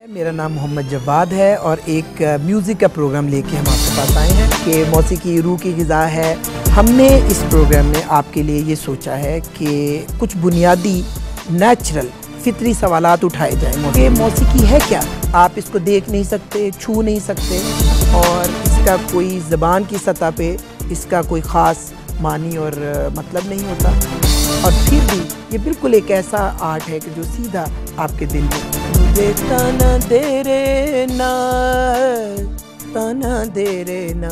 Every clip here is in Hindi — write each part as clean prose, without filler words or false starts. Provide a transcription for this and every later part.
मेरा नाम मोहम्मद जवाद है और एक म्यूज़िक का प्रोग्राम लेके हम आपके पास आए हैं कि मौसीकी रूह की ग़िज़ा है। हमने इस प्रोग्राम में आपके लिए ये सोचा है कि कुछ बुनियादी नेचुरल फितरी सवालात उठाए जाएँ कि मौसीकी है क्या। आप इसको देख नहीं सकते, छू नहीं सकते और इसका कोई ज़बान की सतह पे इसका कोई ख़ास मानी और मतलब नहीं होता, और फिर भी ये बिल्कुल एक ऐसा आर्ट है कि जो सीधा आपके दिल में मुझे ताना दे रे ना, ताना दे रे ना।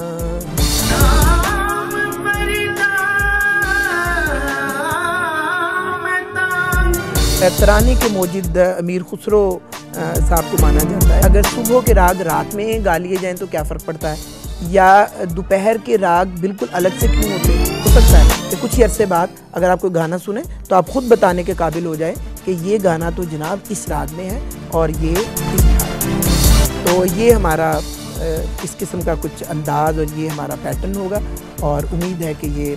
तराने के मौजिद अमीर खुसरो साहब को माना जाता है। अगर सुबह के राग रात में गा लिए जाएँ तो क्या फ़र्क पड़ता है, या दोपहर के राग बिल्कुल अलग से क्यों होते हैं। हो सकता है कि कुछ ही अरसे बाद अगर आप कोई गाना सुने तो आप खुद बताने के काबिल हो जाए कि ये गाना तो जनाब इस राग में है और ये इस राग में है। तो ये हमारा इस किस्म का कुछ अंदाज़ और ये हमारा पैटर्न होगा, और उम्मीद है कि ये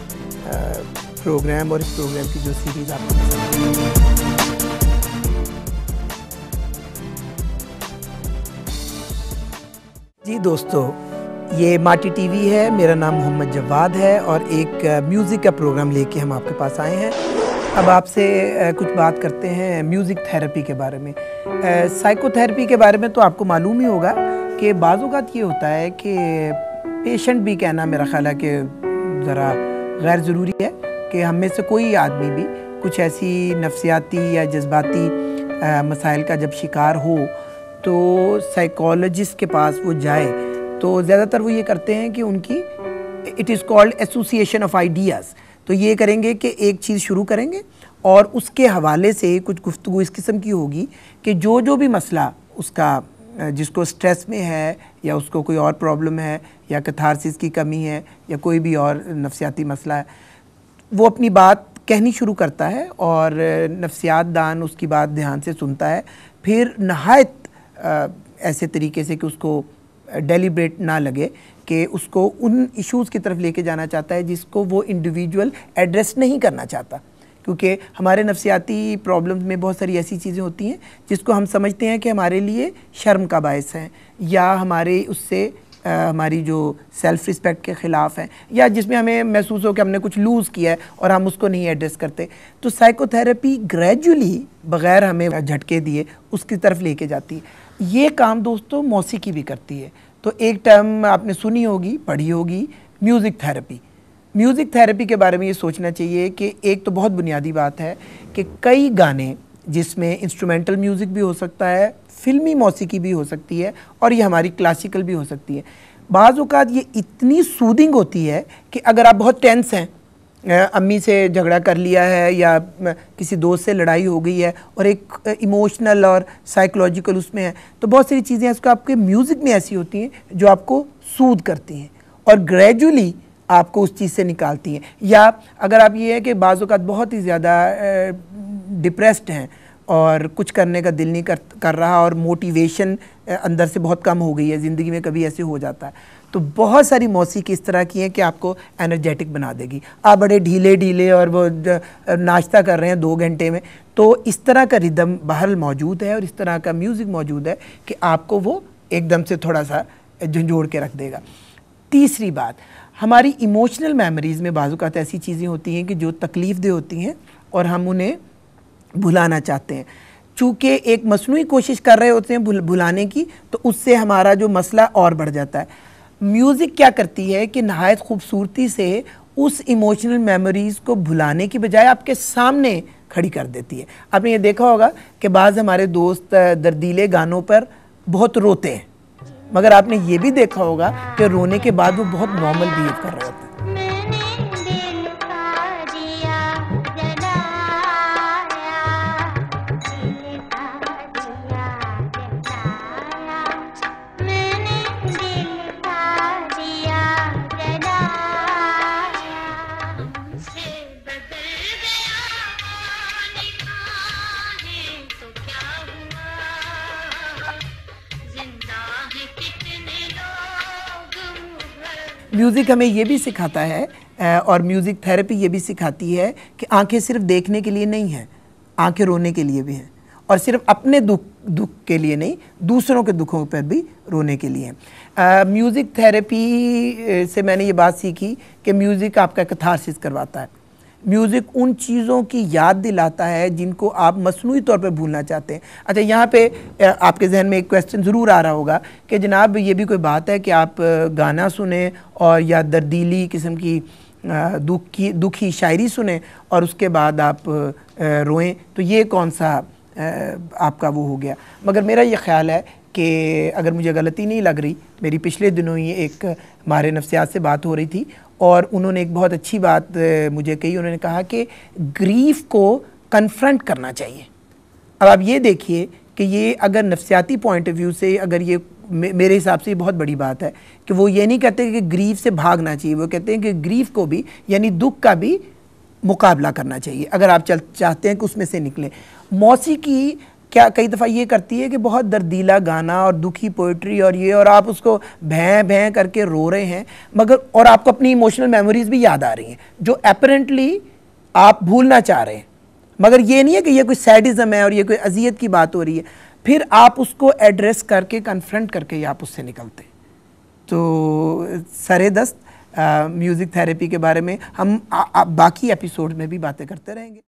प्रोग्राम और इस प्रोग्राम की जो सीरीज़ आपको जी दोस्तों, ये माटी टीवी है। मेरा नाम मोहम्मद जवाद है और एक म्यूज़िक का प्रोग्राम लेके हम आपके पास आए हैं। अब आपसे कुछ बात करते हैं म्यूज़िक थेरेपी के बारे में। साइकोथेरेपी के बारे में तो आपको मालूम ही होगा कि बाज़ औक़ात ये होता है कि पेशेंट भी कहना मेरा ख़्याल है कि ज़रा गैर ज़रूरी है कि हम में से कोई आदमी भी कुछ ऐसी नफ्सियाती या जज्बाती मसाइल का जब शिकार हो तो साइकोलॉजिस्ट के पास वो जाए तो ज़्यादातर वो ये करते हैं कि उनकी it is called association of ideas. तो ये करेंगे कि एक चीज़ शुरू करेंगे और उसके हवाले से कुछ गुफ्तगू इस किस्म की होगी कि जो भी मसला उसका, जिसको स्ट्रेस में है या उसको कोई और प्रॉब्लम है या कैथारसिस की कमी है या कोई भी और नफ्सियाती मसला है, वो अपनी बात कहनी शुरू करता है और नफ्सियात दान उसकी बात ध्यान से सुनता है। फिर नहायत ऐसे तरीके से कि उसको डेलिब्रेट ना लगे कि उसको उन इश्यूज़ की तरफ लेके जाना चाहता है जिसको वो इंडिविजुअल एड्रेस नहीं करना चाहता, क्योंकि हमारे नफ्सियाती प्रॉब्लम्स में बहुत सारी ऐसी चीज़ें होती हैं जिसको हम समझते हैं कि हमारे लिए शर्म का बायस है या हमारे उससे हमारी जो सेल्फ़ रिस्पेक्ट के ख़िलाफ़ है, या जिसमें हमें महसूस हो कि हमने कुछ लूज़ किया है और हम उसको नहीं एड्रेस करते। तो साइकोथेरेपी ग्रेजुअली बग़ैर हमें झटके दिए उसकी तरफ लेके जाती है। ये काम दोस्तों मौसीकी भी करती है। तो एक टर्म आपने सुनी होगी, पढ़ी होगी, म्यूज़िक थेरेपी। म्यूज़िक थेरेपी के बारे में ये सोचना चाहिए कि एक तो बहुत बुनियादी बात है कि कई गाने जिसमें इंस्ट्रूमेंटल म्यूज़िक भी हो सकता है, फ़िल्मी मौसीकी भी हो सकती है और ये हमारी क्लासिकल भी हो सकती है। बाज़ औक़ात ये इतनी सूदिंग होती है कि अगर आप बहुत टेंस हैं, अम्मी से झगड़ा कर लिया है या किसी दोस्त से लड़ाई हो गई है और एक इमोशनल और साइकोलॉजिकल उसमें है, तो बहुत सारी चीज़ें उसको आपके म्यूज़िक में ऐसी होती हैं जो आपको सूद करती हैं और ग्रेजुअली आपको उस चीज़ से निकालती हैं। या अगर आप ये है कि बाज़ औक़ात बहुत ही ज़्यादा डिप्रेस्ड हैं और कुछ करने का दिल नहीं कर रहा और मोटिवेशन अंदर से बहुत कम हो गई है, ज़िंदगी में कभी ऐसे हो जाता है, तो बहुत सारी मौसीकी इस तरह की है कि आपको एनर्जेटिक बना देगी। आप बड़े ढीले ढीले और वो नाश्ता कर रहे हैं 2 घंटे में, तो इस तरह का रिदम बहरहाल मौजूद है और इस तरह का म्यूज़िक मौजूद है कि आपको वो एकदम से थोड़ा सा झंझोड़ के रख देगा। तीसरी बात, हमारी इमोशनल मेमोरीज़ में बाज़ औक़ात ऐसी चीज़ें होती हैं कि जो तकलीफ़ दे होती हैं और हम उन्हें भुलाना चाहते हैं। चूँकि एक मसनूई कोशिश कर रहे होते हैं भुलाने की, तो उससे हमारा जो मसला और बढ़ जाता है। म्यूज़िक क्या करती है कि नहायत खूबसूरती से उस इमोशनल मेमोरीज़ को भुलाने की बजाय आपके सामने खड़ी कर देती है। आपने ये देखा होगा कि बाज़ हमारे दोस्त दर्दीले गानों पर बहुत रोते हैं, मगर आपने ये भी देखा होगा कि रोने के बाद वो बहुत नॉर्मल बिहेव कर रहे होते हैं। म्यूज़िक हमें ये भी सिखाता है और म्यूज़िक थेरेपी ये भी सिखाती है कि आंखें सिर्फ देखने के लिए नहीं हैं, आंखें रोने के लिए भी हैं। और सिर्फ अपने दुख के लिए नहीं, दूसरों के दुखों पर भी रोने के लिए। म्यूज़िक थेरेपी से मैंने ये बात सीखी कि म्यूज़िक आपका कैथारसिस करवाता है। म्यूज़िक उन चीज़ों की याद दिलाता है जिनको आप मसनूई तौर पर भूलना चाहते हैं। अच्छा, यहाँ पे आपके जहन में एक क्वेश्चन ज़रूर आ रहा होगा कि जनाब ये भी कोई बात है कि आप गाना सुने और या दर्दीली किस्म की दुखी शायरी सुने और उसके बाद आप रोएं, तो ये कौन सा आपका वो हो गया। मगर मेरा ये ख़्याल है कि अगर मुझे गलती नहीं लग रही, मेरी पिछले दिनों ही एक हमारे नफ्सियात से बात हो रही थी और उन्होंने एक बहुत अच्छी बात मुझे कही। उन्होंने कहा कि ग्रीफ को कन्फ्रंट करना चाहिए। अब आप ये देखिए कि ये अगर नफ्सियाती पॉइंट ऑफ व्यू से, अगर ये मेरे हिसाब से ये बहुत बड़ी बात है कि वो ये नहीं कहते कि ग्रीफ से भागना चाहिए, वो कहते हैं कि ग्रीफ को भी यानी दुख का भी मुकाबला करना चाहिए अगर आप चाहते हैं कि उसमें से निकलें। मौसीकी क्या कई दफ़ा ये करती है कि बहुत दर्दीला गाना और दुखी पोइट्री और ये, और आप उसको भैं भैं करके रो रहे हैं, मगर और आपको अपनी इमोशनल मेमोरीज भी याद आ रही हैं जो अपेरेंटली आप भूलना चाह रहे हैं, मगर ये नहीं है कि ये कोई सैडिज़म है और ये कोई अजियत की बात हो रही है। फिर आप उसको एड्रेस करके कन्फ्रंट करके ही आप उससे निकलते। तो सरेदस्त म्यूज़िक थेरेपी के बारे में हम बाकी एपिसोड में भी बातें करते रहेंगे।